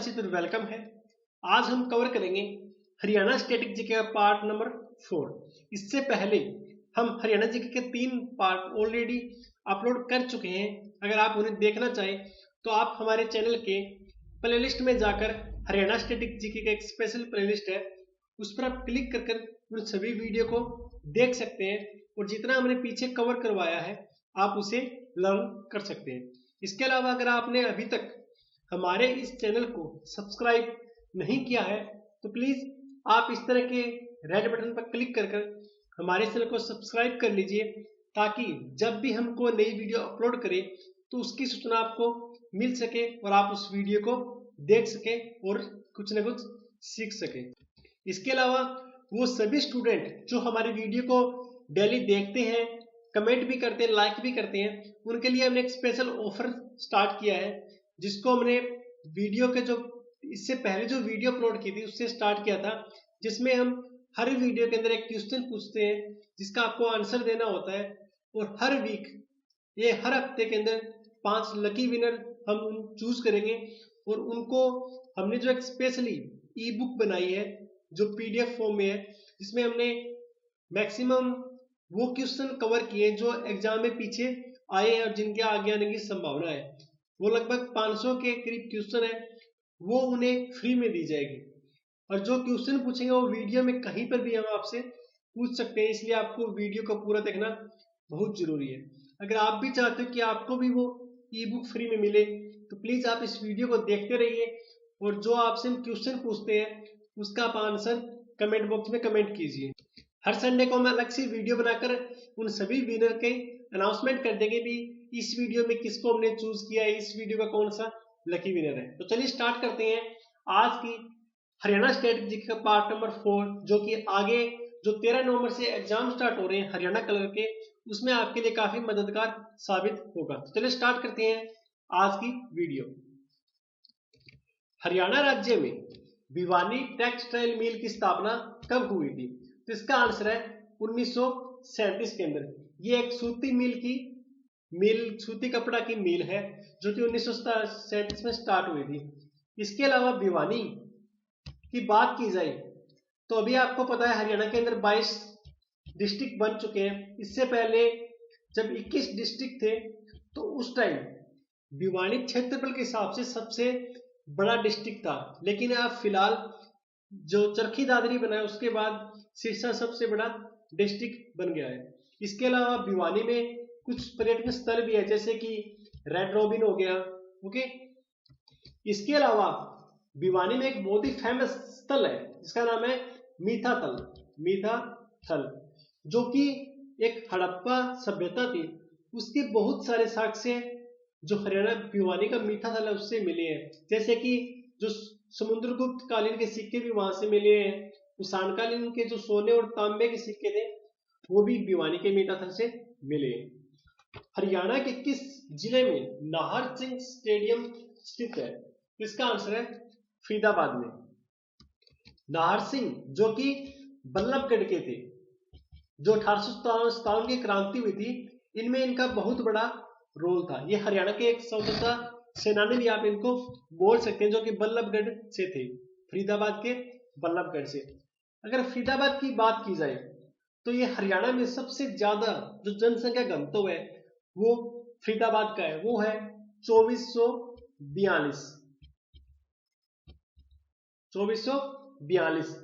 तो वेलकम है। आज हम कवर करेंगे हरियाणा स्टैटिक जीके का पार्ट नंबर 4। इससे पहले हम हरियाणा जीके के 3 पार्ट ऑलरेडी अपलोड कर चुके हैं। अगर आप उन्हें देखना चाहें तो आप हमारे चैनल के प्लेलिस्ट में जाकर हरियाणा स्टैटिक जीके का एक स्पेशल प्लेलिस्ट है, उस पर आप क्लिक कर उन सभी वीडियो को देख सकते हैं और जितना हमने पीछे कवर करवाया है आप उसे लर्न कर सकते हैं। इसके अलावा अगर आपने अभी तक हमारे इस चैनल को सब्सक्राइब नहीं किया है तो प्लीज आप इस तरह के रेड बटन पर क्लिक कर हमारे चैनल को सब्सक्राइब कर लीजिए, ताकि जब भी हम कोई नई वीडियो अपलोड करें तो उसकी सूचना आपको मिल सके और आप उस वीडियो को देख सके और कुछ न कुछ सीख सके। इसके अलावा वो सभी स्टूडेंट जो हमारी वीडियो को डेली देखते हैं, कमेंट भी करते हैं, लाइक भी करते हैं, उनके लिए हमने एक स्पेशल ऑफर स्टार्ट किया है, जिसको हमने वीडियो के जो इससे पहले जो वीडियो अपलोड की थी उससे स्टार्ट किया था, जिसमें हम हर वीडियो के अंदर एक क्वेश्चन पूछते हैं जिसका आपको आंसर देना होता है और हर वीक हर हफ्ते के अंदर 5 लकी विनर हम चूज करेंगे और उनको हमने जो एक स्पेशली ई बुक बनाई है जो PDF फॉर्म में है, जिसमें हमने मैक्सिमम वो क्वेश्चन कवर किए जो एग्जाम में पीछे आए हैं और जिनके आगे आने की संभावना है। वो लगभग 500 के करीब क्वेश्चन है, वो उन्हें फ्री में दी जाएगी और जो क्वेश्चन पूछेंगे वो वीडियो में कहीं पर भी हम आपसे पूछ सकते हैं, इसलिए आपको वीडियो को पूरा देखना बहुत जरूरी है। अगर आप भी चाहते हो कि आपको भी वो ई बुक फ्री में मिले तो प्लीज आप इस वीडियो को देखते रहिए और जो आपसे हम क्वेश्चन पूछते हैं उसका आप आंसर कमेंट बॉक्स में कमेंट कीजिए। हर संडे को हम अलग से वीडियो बनाकर उन सभी विनर के अनाउंसमेंट कर देंगे भी इस वीडियो में किसको हमने चूज किया है, इस वीडियो का कौन सा लकी विनर है। तो चलिए स्टार्ट करते हैं आज की हरियाणा स्टेट जीके का पार्ट नंबर 4, जो कि आगे जो 13 नवंबर से एग्जाम स्टार्ट हो रहे हैं हरियाणा कलर के, उसमें आपके लिए काफी मददगार साबित होगा। तो चलिए स्टार्ट करते हैं आज की वीडियो। हरियाणा राज्य में भिवानी टेक्सटाइल मिल की स्थापना कब हुई थी? तो इसका आंसर है 1937 के अंदर। ये एक सूती कपड़ा की मिल है जो कि 1937 में स्टार्ट हुई थी। इसके अलावा भिवानी की बात की जाए तो अभी आपको पता है हरियाणा के अंदर 22 डिस्ट्रिक्ट बन चुके हैं। इससे पहले जब 21 डिस्ट्रिक्ट थे तो उस टाइम भिवानी क्षेत्रफल के हिसाब से सबसे बड़ा डिस्ट्रिक्ट था, लेकिन अब फिलहाल जो चरखी दादरी बना है उसके बाद सिरसा सबसे बड़ा डिस्ट्रिक्ट बन गया है। इसके अलावा भिवानी में कुछ पर्यटन स्थल भी है, जैसे कि रेड रॉबिन हो गया। ओके, इसके अलावा भिवानी में एक बहुत ही फेमस स्थल है जिसका नाम है मीठा थल, जो कि एक हड़प्पा सभ्यता थी। उसके बहुत सारे साक्ष्य जो हरियाणा भिवानी का मीठा थल है उससे मिले हैं, जैसे कि जो समुद्रगुप्त कालीन के सिक्के भी वहां से मिले हैं। कुषाण कालीन के जो सोने और तांबे के सिक्के थे वो भी भिवानी के मीठा थल से मिले हैं। हरियाणा के किस जिले में नाहर सिंह स्टेडियम स्थित है? इसका आंसर है फरीदाबाद में। नाहर सिंह जो कि बल्लभगढ़ के थे, जो 1857 की क्रांति हुई थी, इनमें इनका बहुत बड़ा रोल था। ये हरियाणा के एक स्वतंत्रता सेनानी भी आप इनको बोल सकते हैं, जो कि बल्लभगढ़ से थे, फरीदाबाद के बल्लभगढ़ से। अगर फरीदाबाद की बात की जाए तो ये हरियाणा में सबसे ज्यादा जो जनसंख्या घनत्व है वो फरीदाबाद का है, वो है 2442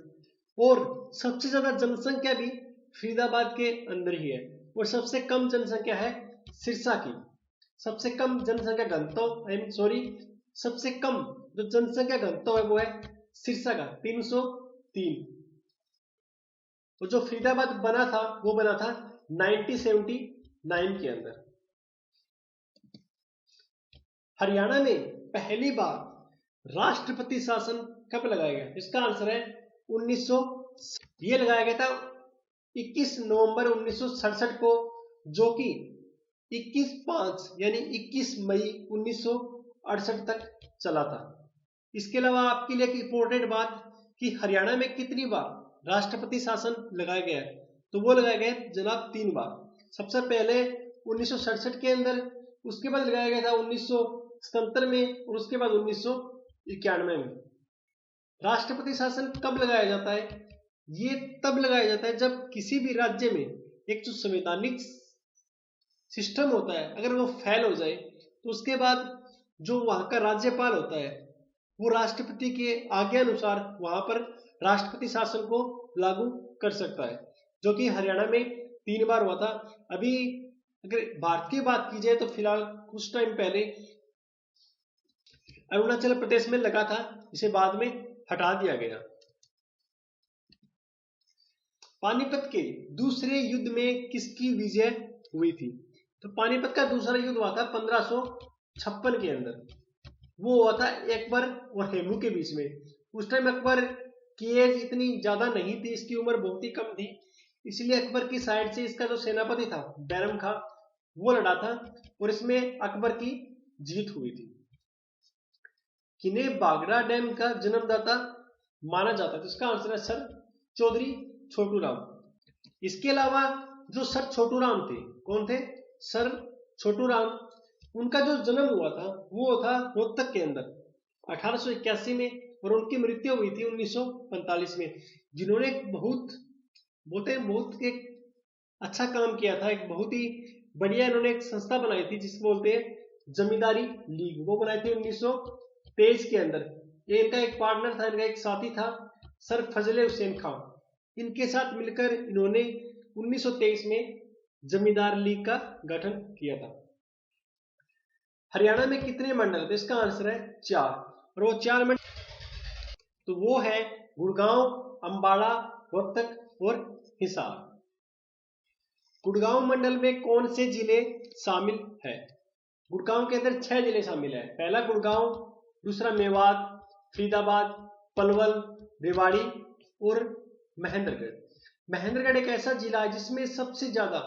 और सबसे ज्यादा जनसंख्या भी फरीदाबाद के अंदर ही है और सबसे कम जनसंख्या है सिरसा की। सबसे कम जनसंख्या घनत्व सबसे कम जो जनसंख्या घनत्व है वो है सिरसा का 303, और जो फरीदाबाद बना था वो बना था 1979 के अंदर। हरियाणा में पहली बार राष्ट्रपति शासन कब लगाया गया? इसका आंसर है 1900। ये लगाया गया था 21 नवंबर 1967 को, जो कि 21/5 यानी 21 मई 1968 तक चला था। इसके अलावा आपके लिए एक इंपॉर्टेंट बात कि हरियाणा में कितनी बार राष्ट्रपति शासन लगाया गया है, तो वो लगाया गया जनाब 3 बार। सबसे पहले 1967 के अंदर, उसके बाद लगाया गया था 1977 में और उसके बाद 1991 में। राष्ट्रपति शासन कब लगाया जाता है? ये तब लगाया जाता है जब किसी भी राज्य में एक जो संवैधानिक सिस्टम होता है अगर वो फेल हो जाए तो उसके बाद जो वहां का राज्यपाल होता है वो राष्ट्रपति के आज्ञा अनुसार वहां पर राष्ट्रपति शासन को लागू कर सकता है, जो कि हरियाणा में 3 बार हुआ था। अभी अगर भारत की बात की जाए तो फिलहाल कुछ टाइम पहले अरुणाचल प्रदेश में लगा था, इसे बाद में हटा दिया गया। पानीपत के दूसरे युद्ध में किसकी विजय हुई थी? तो पानीपत का दूसरा युद्ध हुआ था 1556 के अंदर। वो हुआ था अकबर और हेमू के बीच में। उस टाइम अकबर की एज इतनी ज्यादा नहीं थी, इसकी उम्र बहुत ही कम थी, इसलिए अकबर की साइड से इसका जो सेनापति था बैरम खां वो लड़ा था और इसमें अकबर की जीत हुई थी। किन्हें बागड़ा डैम का जन्मदाता माना जाता है? तो इसका आंसर है सर चौधरी छोटू राम। इसके अलावा जो सर छोटू राम थे, कौन थे? सर छोटू राम। उनका जो जन्म हुआ था वो था रोहतक के अंदर 1881 में और उनकी मृत्यु हुई थी 1945 में। जिन्होंने बहुत एक अच्छा काम किया था, एक बहुत ही बढ़िया इन्होंने एक संस्था बनाई थी जिसको बोलते हैं जमींदारी लीग, वो बनाई थी 1923 के अंदर। ये इनका एक पार्टनर था, इनका एक साथी था सर फजले हुसैन खां। इनके साथ मिलकर इन्होंने 1923 में जमींदार लीग का गठन किया था। हरियाणा में कितने मंडल? तो इसका आंसर है 4, और वो 4 मंडल तो वो है गुड़गांव, अंबाला, रोहतक और हिसार। गुड़गांव मंडल में कौन से जिले शामिल है? गुड़गांव के अंदर 6 जिले शामिल है। पहला गुड़गांव, दूसरा मेवात, फरीदाबाद, पलवल, रेवाड़ी और महेंद्रगढ़। महेंद्रगढ़ एक ऐसा जिला है जिसमें सबसे ज्यादा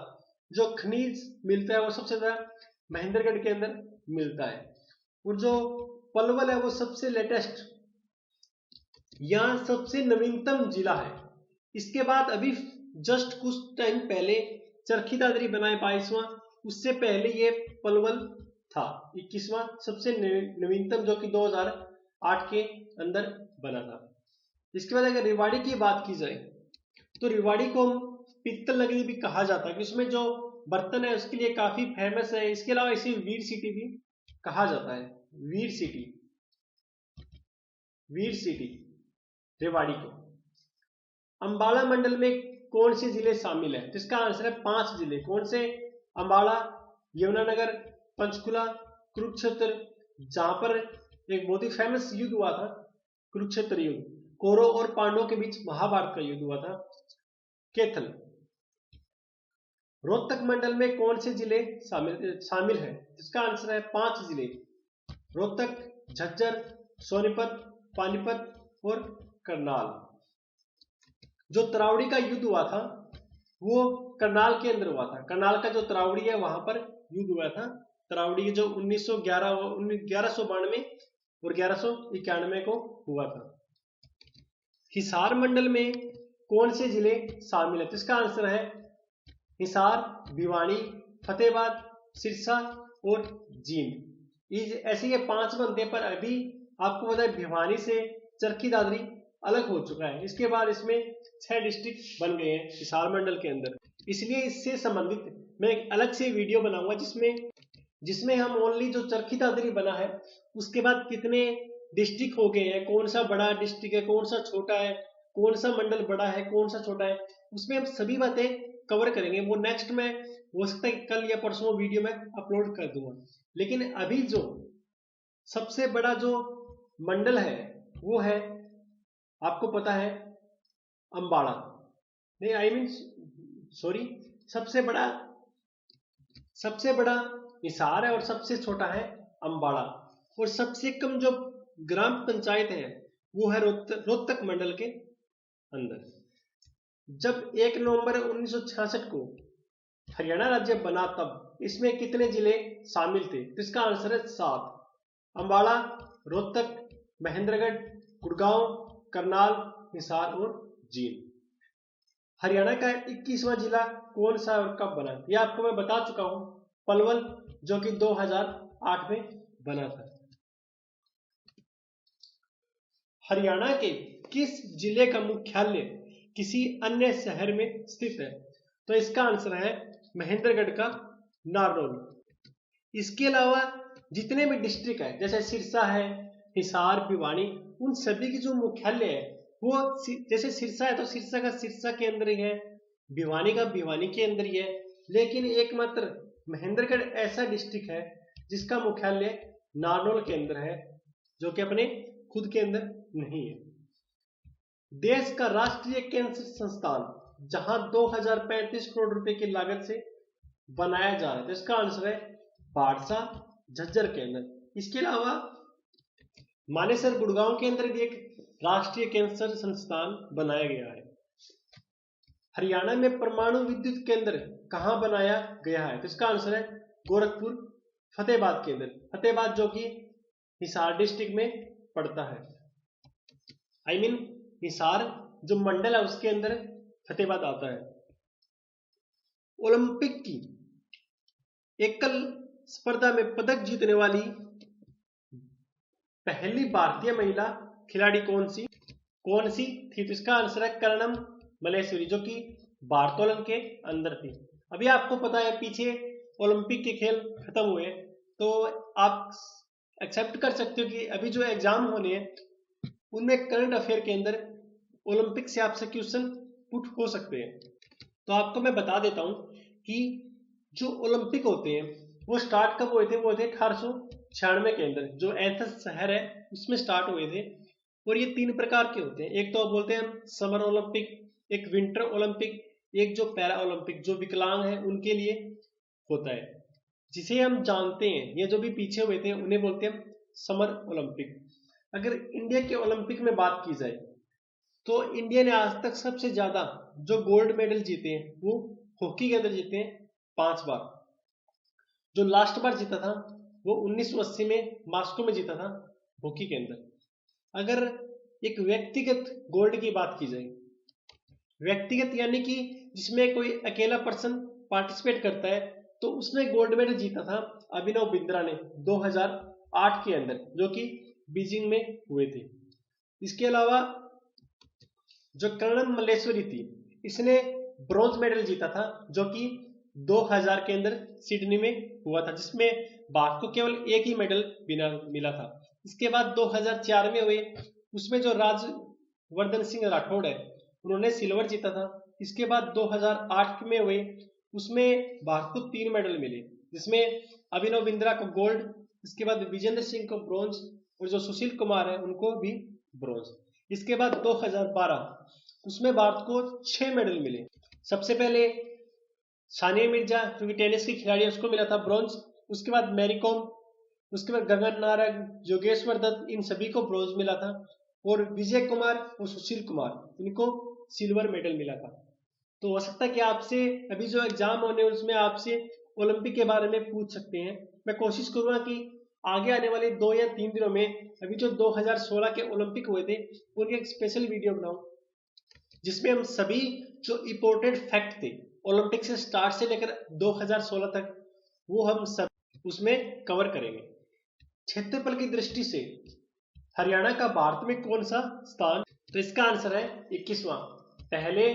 जो खनिज मिलता है वो सबसे ज्यादा महेंद्रगढ़ के अंदर मिलता है, और जो पलवल है वो सबसे लेटेस्ट या सबसे नवीनतम जिला है। इसके बाद अभी जस्ट कुछ टाइम पहले चरखी दादरी बना है 22वां, उससे पहले ये पलवल था 21वां सबसे नवीनतम, जो कि 2008 के अंदर बना था। इसके बाद अगर रेवाड़ी की बात की जाए तो रेवाड़ी को पित्तल नगरी भी कहा जाता है, इसमें जो बर्तन है उसके लिए काफी फेमस है। इसके अलावा इसे वीर सिटी भी कहा जाता है, वीर सिटी रेवाड़ी को। अंबाला मंडल में कौन से जिले शामिल है? इसका आंसर है 5 जिले। कौन से? अंबाला, यमुनानगर, पंचकुला, कुरुक्षेत्र, जहां पर एक बहुत ही फेमस युद्ध हुआ था कुरुक्षेत्र युद्ध, कौरव और पांडवों के बीच महाभारत का युद्ध हुआ था, कैथल। रोहतक मंडल में कौन से जिले शामिल है? इसका आंसर है 5 जिले, रोहतक, झज्जर, सोनीपत, पानीपत और करनाल। जो तरावड़ी का युद्ध हुआ था वो करनाल के अंदर हुआ था। करनाल का जो तरावड़ी है वहां पर युद्ध हुआ था। तरावड़ी जो 1192 और 1191 को हुआ था। हिसार मंडल में कौन से जिले शामिल है? तो इसका आंसर है हिसार, भिवानी, फतेहाबाद, सिरसा और जींद। ऐसे ये 5 बनते हैं, पर अभी आपको पता है भिवानी से चरखी दादरी अलग हो चुका है। इसके बाद इसमें 6 डिस्ट्रिक्ट बन गए हैं हिसार मंडल के अंदर। इसलिए इससे संबंधित मैं एक अलग से वीडियो बनाऊंगा जिसमें हम ओनली जो चरखी दादरी बना है उसके बाद कितने डिस्ट्रिक्ट हो गए हैं, कौन सा बड़ा डिस्ट्रिक्ट है, कौन सा छोटा है, कौन सा मंडल बड़ा है, कौन सा छोटा है, उसमें हम सभी बातें कवर करेंगे। वो नेक्स्ट में हो सकता है कल या परसों वीडियो में अपलोड कर दूंगा। लेकिन अभी जो सबसे बड़ा जो मंडल है वो है, आपको पता है, अंबाला। नहीं, आई मीन सॉरी, सबसे बड़ा हिसार है और सबसे छोटा है अंबाला। और सबसे कम जो ग्राम पंचायत है वो है रोहतक मंडल के अंदर। जब 1 नवंबर 1966 को हरियाणा राज्य बना तब इसमें कितने जिले शामिल थे? तो इसका आंसर है 7, अंबाला, रोहतक, महेंद्रगढ़, गुड़गांव, करनाल, हिसार और जींद। हरियाणा का 21वां जिला कौन सा और कब बना? यह आपको मैं बता चुका हूं, पलवल, जो कि 2008 में बना था। हरियाणा के किस जिले का मुख्यालय किसी अन्य शहर में स्थित है? तो इसका आंसर है महेंद्रगढ़ का नारनौल। इसके अलावा जितने भी डिस्ट्रिक्ट है जैसे सिरसा है, हिसार, भिवानी, उन सभी की जो मुख्यालय है वो जैसे सिरसा है तो सिरसा का सिरसा के अंदर ही है, भिवानी का भिवानी के अंदर ही है, लेकिन एकमात्र महेंद्रगढ़ ऐसा डिस्ट्रिक्ट है जिसका मुख्यालय नारनौल के अंदर है, जो कि अपने खुद के अंदर नहीं है। देश का राष्ट्रीय कैंसर संस्थान जहां 2035 करोड़ रुपए की लागत से बनाया जा रहा है, तो इसका आंसर है बाड़सा, झज्जर के अंदर। इसके अलावा मानेसर, गुड़गांव के अंदर भी एक राष्ट्रीय कैंसर संस्थान बनाया गया है। हरियाणा में परमाणु विद्युत केंद्र कहां बनाया गया है? तो इसका आंसर है गोरखपुर, फतेहाबाद के अंदर। फतेहाबाद जो कि हिसार डिस्ट्रिक्ट में पड़ता है। हिसार जो मंडल है उसके अंदर फतेहाबाद आता है। ओलंपिक की एकल स्पर्धा में पदक जीतने वाली पहली भारतीय महिला खिलाड़ी कौन सी थी? तो इसका आंसर है कर्णम मल्लेश्वरी, जो कि भारोत्तोलन के अंदर थी। अभी आपको पता है पीछे ओलंपिक के खेल खत्म हुए, तो आप एक्सेप्ट कर सकते हो कि अभी जो एग्जाम होने हैं उनमें करंट अफेयर के अंदर ओलंपिक से आपसे क्वेश्चन पुट हो सकते हैं। तो आपको मैं बता देता हूं कि जो ओलंपिक होते हैं वो स्टार्ट कब हुए थे? वो थे 1896 के अंदर, जो एथेंस शहर है उसमें स्टार्ट हुए थे। और ये 3 प्रकार के होते हैं। एक तो बोलते हैं समर ओलंपिक, एक विंटर ओलंपिक, एक जो पैरा ओलंपिक, जो विकलांग है उनके लिए होता है, जिसे हम जानते हैं। ये जो भी पीछे हुए थे उन्हें बोलते हैं समर ओलंपिक। अगर इंडिया के ओलंपिक में बात की जाए तो इंडिया ने आज तक सबसे ज्यादा जो गोल्ड मेडल जीते हैं वो हॉकी के अंदर जीते हैं 5 बार। जो लास्ट बार जीता था वो 1980 में मास्को में जीता था हॉकी के अंदर। अगर एक व्यक्तिगत गोल्ड की बात की जाए, व्यक्तिगत यानी कि जिसमें कोई अकेला पर्सन पार्टिसिपेट करता है, तो उसमें गोल्ड मेडल जीता था अभिनव बिंद्रा ने 2008 के अंदर, जो कि बीजिंग में हुए थे। इसके अलावा जो कर्णम मल्लेश्वरी थी, इसने ब्रॉन्ज मेडल जीता था, जो कि 2000 के अंदर सिडनी में हुआ था, जिसमें भारत को केवल एक ही मेडल मिला था। इसके बाद 2004 में हुए, उसमें जो राजवर्धन सिंह राठौड़ है उन्होंने सिल्वर जीता था। इसके बाद 2008 में हुए, उसमें भारत को 3 मेडल मिले, जिसमें अभिनव बिंद्रा को गोल्ड, इसके बाद विजेंद्र सिंह को ब्रॉन्ज, और जो सुशील कुमार है उनको भी ब्रॉन्ज। इसके बाद 2012 उसमें भारत को 6 मेडल मिले। सबसे पहले सानिया मिर्जा जो कि टेनिस की खिलाड़ी है उसको मिला था ब्रॉन्ज। उसके बाद मैरी कॉम, उसके बाद गगन नारंग, योगेश्वर दत्त, इन सभी को ब्रॉन्ज मिला था। और विजय कुमार और सुशील कुमार इनको सिल्वर मेडल मिला था। तो हो सकता है कि आपसे अभी जो एग्जाम होने उसमें आपसे ओलंपिक के बारे में पूछ सकते हैं। मैं कोशिश करूंगा कि आगे आने वाले 2 या 3 दिनों में अभी जो 2016 के ओलंपिक हुए थे उनके एक स्पेशल वीडियो बनाऊं, जिसमें हम सभी जो इंपोर्टेंट फैक्ट थे ओलंपिक से स्टार्ट से लेकर 2016 तक वो हम सब उसमें कवर करेंगे। क्षेत्रफल की दृष्टि से हरियाणा का भारत में कौन सा स्थान? तो इसका आंसर है 21वां। पहले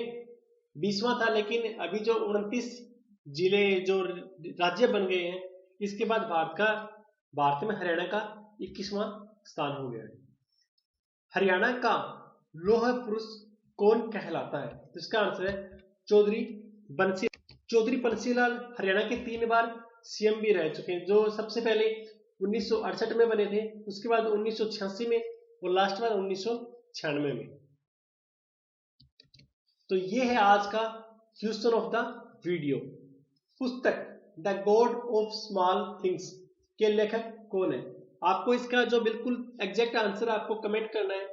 20वां था, लेकिन अभी जो 29 जिले जो राज्य बन गए हैं, इसके बाद भारत में हरियाणा का 21वां स्थान हो गया है। हरियाणा का लौह पुरुष कौन कहलाता है? तो इसका आंसर है चौधरी बंसीलाल हरियाणा के 3 बार सीएम भी रह चुके हैं, जो सबसे पहले 1968 में बने थे, उसके बाद 1986 में और लास्ट बार 1996 में। तो ये है आज का क्वेश्चन ऑफ द वीडियो। पुस्तक the God of small things के लेखक कौन है? आपको इसका जो बिल्कुल एग्जैक्ट आंसर आपको कमेंट करना है।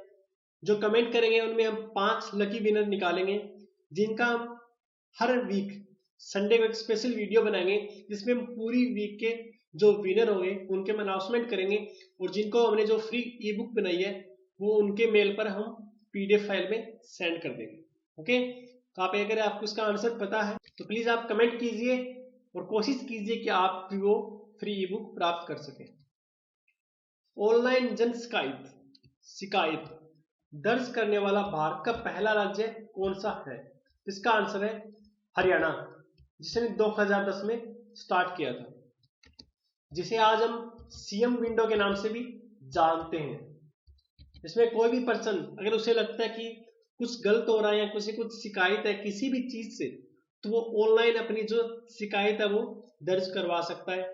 जो कमेंट करेंगे उनमें हम 5 लकी विनर निकालेंगे, जिनका हम हर वीक संडे को एक स्पेशल वीडियो बनाएंगे, जिसमें हम पूरी वीक के जो विनर होंगे उनके हम अनाउंसमेंट करेंगे, और जिनको हमने जो फ्री ई बुक बनाई है वो उनके मेल पर हम पीडीएफ फाइल में सेंड कर देंगे। ओके, तो आप अगर आपको इसका आंसर पता है तो प्लीज आप कमेंट कीजिए और कोशिश कीजिए कि आप भी वो फ्री ई बुक प्राप्त कर सकें। ऑनलाइन जन शिकायत दर्ज करने वाला भारत का पहला राज्य कौन सा है? इसका आंसर है हरियाणा, जिसने 2010 में स्टार्ट किया था, जिसे आज हम सीएम विंडो के नाम से भी जानते हैं। इसमें कोई भी पर्सन अगर उसे लगता है कि कुछ गलत हो रहा है या कुछ शिकायत है किसी भी चीज से, तो वो ऑनलाइन अपनी जो शिकायत है वो दर्ज करवा सकता है।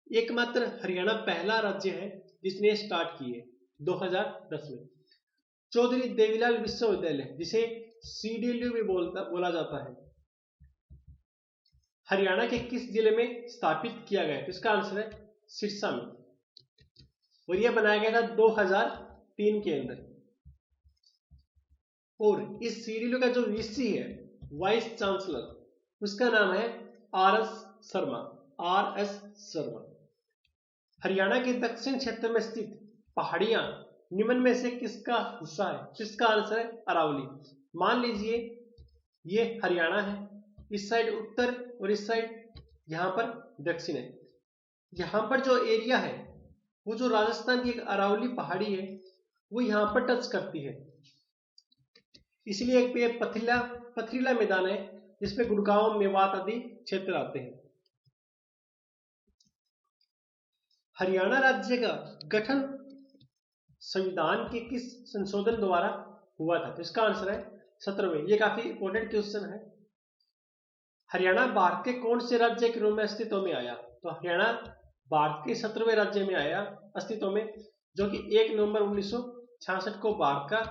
एकमात्र हरियाणा पहला राज्य है जिसने स्टार्ट की है 2010 में। चौधरी देवीलाल विश्वविद्यालय, जिसे CDLU भी बोला जाता है, हरियाणा के किस जिले में स्थापित किया गया? तो इसका आंसर है सिरसा में, और यह बनाया गया था 2003 के अंदर। और इस CDLU का जो VC है, वाइस चांसलर, उसका नाम है RS शर्मा। हरियाणा के दक्षिण क्षेत्र में स्थित पहाड़ियां निम्न में से किसका हिस्सा है? जिसका आंसर है अरावली। मान लीजिए ये हरियाणा है, इस साइड उत्तर और इस साइड यहाँ पर दक्षिण है। यहाँ पर जो एरिया है वो जो राजस्थान की एक अरावली पहाड़ी है वो यहाँ पर टच करती है, इसलिए एक पथरीला मैदान है जिसमें गुड़गांव, मेवात आदि क्षेत्र आते हैं। हरियाणा राज्य का गठन संविधान के किस संशोधन द्वारा हुआ था? तो इसका आंसर है 17वें। ये काफी इंपॉर्टेंट क्वेश्चन है। हरियाणा भारत के कौन से राज्य के रूप में अस्तित्व में आया? तो हरियाणा भारत के 17वें राज्य में आया अस्तित्व में, जो कि 1 नवंबर 1966 को भारत का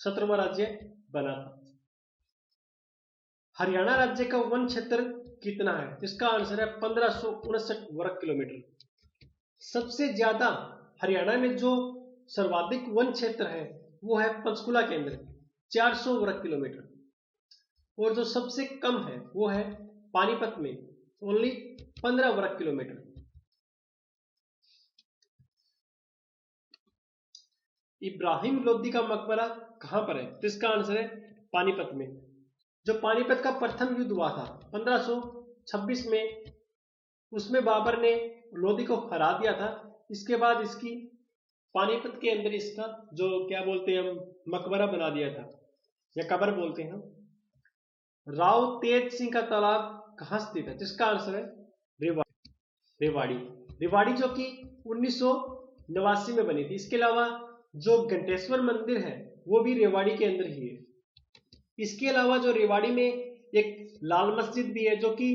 17वां राज्य बना था। हरियाणा राज्य का वन क्षेत्र कितना है? इसका आंसर है 1559 वर्ग किलोमीटर। सबसे ज्यादा हरियाणा में जो सर्वाधिक वन क्षेत्र है वो है पंचकुला के अंदर 400 वर्ग किलोमीटर, और जो सबसे कम है वो है पानीपत में ओनली 15 वर्ग किलोमीटर। इब्राहिम लोदी का मकबरा कहां पर है? तो इसका आंसर है पानीपत में। जो पानीपत का प्रथम युद्ध हुआ था 1526 में, उसमें बाबर ने लोदी को हरा दिया था। इसके बाद इसकी पानीपत के अंदर इसका जो क्या बोलते हैं हम मकबरा बना दिया था, या कब्र बोलते हैं। राव तेज सिंह का तालाब कहां स्थित है? जिसका आंसर है रेवाड़ी, जो कि 1989 में बनी थी। इसके अलावा जो घंटेश्वर मंदिर है वो भी रेवाड़ी के अंदर ही है। इसके अलावा जो रेवाड़ी में एक लाल मस्जिद भी है जो कि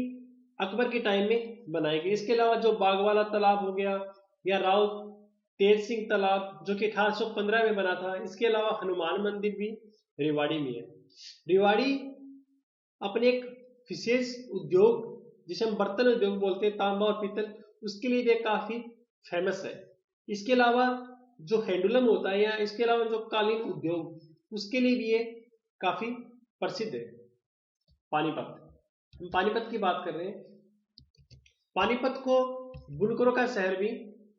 अकबर के टाइम में बनाई गई। इसके अलावा जो बागवाला तालाब हो गया, या राव तेज सिंह तालाब जो कि 1815 में बना था। इसके अलावा हनुमान मंदिर भी रेवाड़ी में है। रेवाड़ी अपने एक विशेष उद्योग जिसे हम बर्तन उद्योग बोलते हैं, तांबा और पीतल, उसके लिए भी काफी फेमस है। इसके अलावा जो हैंडलूम होता है, या इसके अलावा जो कालीन उद्योग, उसके लिए भी ये काफी प्रसिद्ध है। पानीपत, हम पानीपत की बात कर रहे हैं। पानीपत को बुनकरों का शहर भी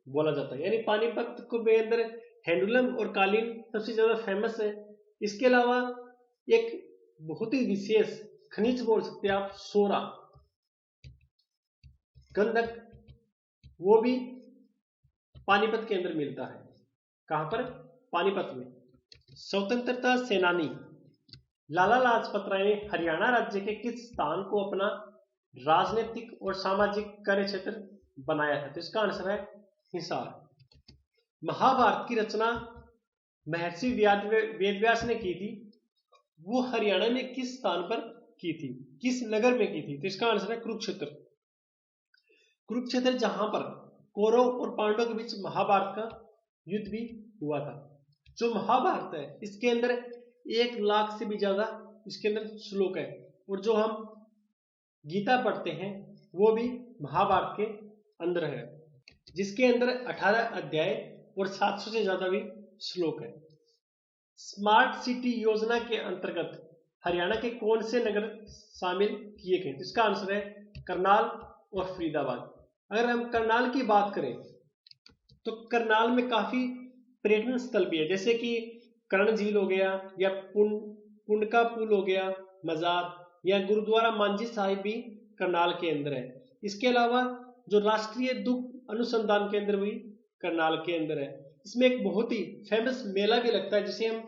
बोला जाता है, यानी पानीपत को के अंदर हैंडलूम और कालीन सबसे ज्यादा फेमस है। इसके अलावा एक बहुत ही विशेष खनिज बोल सकते हैं आप, सोरा, गंधक, वो भी पानीपत के अंदर मिलता है। कहां पर? पानीपत में। स्वतंत्रता सेनानी लाला लाजपत राय ने हरियाणा राज्य के किस स्थान को अपना राजनीतिक और सामाजिक कार्य क्षेत्र बनाया था? तो इसका आंसर है हिसार। महाभारत की रचना महर्षि वेदव्यास ने की थी, वो हरियाणा में किस स्थान पर की थी, किस नगर में की थी? तो इसका आंसर है कुरुक्षेत्र, जहां पर कौरव और पांडवों के बीच महाभारत का युद्ध भी हुआ था। जो महाभारत है इसके अंदर 1 लाख से भी ज्यादा इसके अंदर श्लोक है, और जो हम गीता पढ़ते हैं वो भी महाभारत के अंदर है, जिसके अंदर 18 अध्याय और 700 से ज्यादा भी श्लोक है। स्मार्ट सिटी योजना के अंतर्गत हरियाणा के कौन से नगर शामिल किए गए? इसका आंसर है करनाल और फरीदाबाद। अगर हम करनाल की बात करें तो करनाल में काफी पर्यटन स्थल भी है, जैसे कि कर्ण झील हो गया, या पुंडका पुल हो गया, मजार, या गुरुद्वारा मांझी साहिब भी करनाल के अंदर है। इसके अलावा जो राष्ट्रीय दुग्ध अनुसंधान केंद्र भी करनाल के अंदर है। इसमें एक बहुत ही फेमस मेला भी लगता है जिसे हम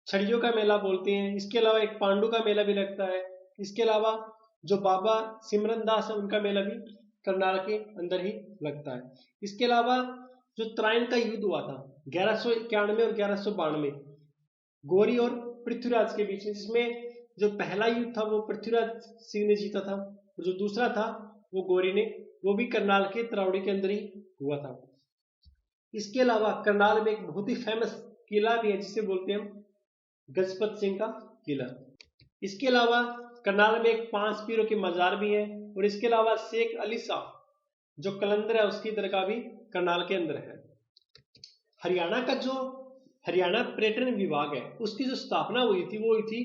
छड़ियों का मेला बोलते हैं। इसके अलावा एक पांडु का मेला भी लगता है। इसके अलावा जो बाबा सिमरन दास है उनका मेला भी करनाल के अंदर ही लगता है। इसके अलावा जो त्राइन का युद्ध हुआ था 1191 और 1192 गौरी और पृथ्वीराज के बीच में, जिसमें जो पहला युद्ध था वो पृथ्वीराज सिंह ने जीता था और जो दूसरा था वो गौरी ने, वो भी करनाल के तरावड़ी के अंदर ही हुआ था। इसके अलावा करनाल में एक बहुत ही फेमस किला भी है जिसे बोलते हैं हम गजपत सिंह का किला। इसके अलावा करनाल में एक 5 पीरों की मजार भी है और इसके अलावा शेख अली शाह जो कलंदर है उसकी दरगाह भी करनाल के अंदर है। हरियाणा का जो हरियाणा पर्यटन विभाग है उसकी जो स्थापना हुई थी वो हुई थी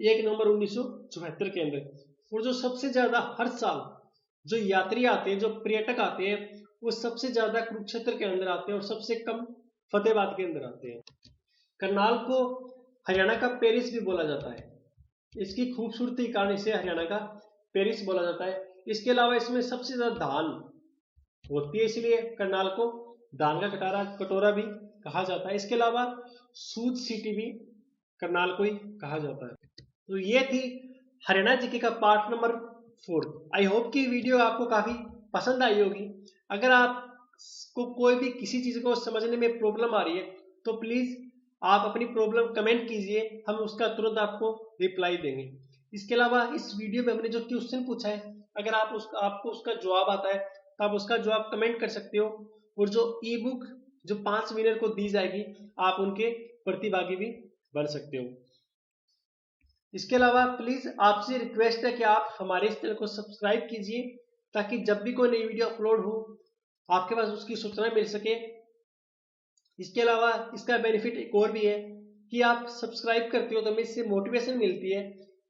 1 नवंबर 1974 के अंदर। और जो सबसे ज्यादा हर साल जो यात्री आते हैं, जो पर्यटक आते हैं, वो सबसे ज्यादा कुरुक्षेत्र के अंदर आते हैं और सबसे कम फतेहाबाद के अंदर आते हैं। करनाल को हरियाणा का पेरिस भी बोला जाता है। इसकी खूबसूरती के कारण इसे हरियाणा का पेरिस बोला जाता है। इसके अलावा इसमें सबसे ज्यादा धान होती है, इसलिए करनाल को धान का कटोरा भी कहा जाता है। इसके अलावा सूद सिटी भी करनाल को ही कहा जाता है। तो ये थी हरियाणा जीके का पार्ट नंबर 4। आई होप कि वीडियो आपको काफी पसंद आई होगी। अगर आपको कोई भी किसी चीज को समझने में प्रॉब्लम आ रही है तो प्लीज आप अपनी प्रॉब्लम कमेंट कीजिए, हम उसका तुरंत आपको रिप्लाई देंगे। इसके अलावा इस वीडियो में हमने जो क्वेश्चन पूछा है, अगर आपको उसका जवाब आता है तो आप उसका जवाब कमेंट कर सकते हो और जो ई बुक जो 5 विनर को दी जाएगी आप उनके प्रतिभागी भी बन सकते हो। इसके अलावा प्लीज आपसे रिक्वेस्ट है कि आप हमारे इस चैनल को सब्सक्राइब कीजिए ताकि जब भी कोई नई वीडियो अपलोड हो आपके पास उसकी सूचना मिल सके। इसके अलावा इसका बेनिफिट एक और भी है कि आप सब्सक्राइब करते हो तो हमें इससे मोटिवेशन मिलती है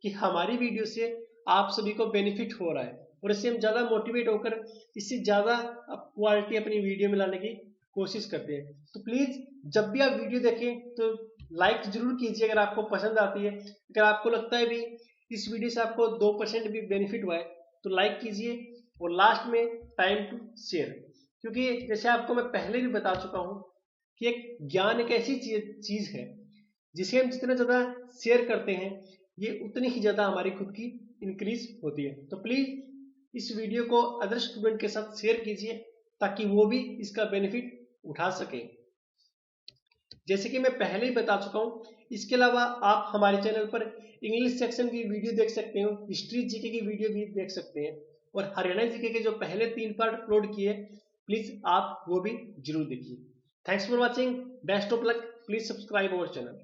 कि हमारी वीडियो से आप सभी को बेनिफिट हो रहा है और इससे हम ज़्यादा मोटिवेट होकर इससे ज़्यादा क्वालिटी अपनी वीडियो में लाने की कोशिश करते हैं। तो प्लीज़ जब भी आप वीडियो देखें तो लाइक जरूर कीजिए अगर आपको पसंद आती है। अगर आपको लगता है भी इस वीडियो से आपको 2% भी बेनिफिट हुआ है तो लाइक कीजिए और लास्ट में टाइम टू शेयर, क्योंकि जैसे आपको मैं पहले भी बता चुका हूँ कि एक ज्ञान एक ऐसी चीज है जिसे हम जितना ज्यादा शेयर करते हैं ये उतनी ही ज्यादा हमारी खुद की इंक्रीज होती है। तो प्लीज इस वीडियो को अदर स्टूडेंट के साथ शेयर कीजिए ताकि वो भी इसका बेनिफिट उठा सके। जैसे कि मैं पहले ही बता चुका हूँ, इसके अलावा आप हमारे चैनल पर इंग्लिश सेक्शन की वीडियो देख सकते हो, हिस्ट्री जीके की वीडियो भी देख सकते हैं और हरियाणा जीके के जो पहले 3 पार्ट अपलोड किए प्लीज आप वो भी जरूर देखिए। Thanks for watching. Best of luck. Please subscribe our channel.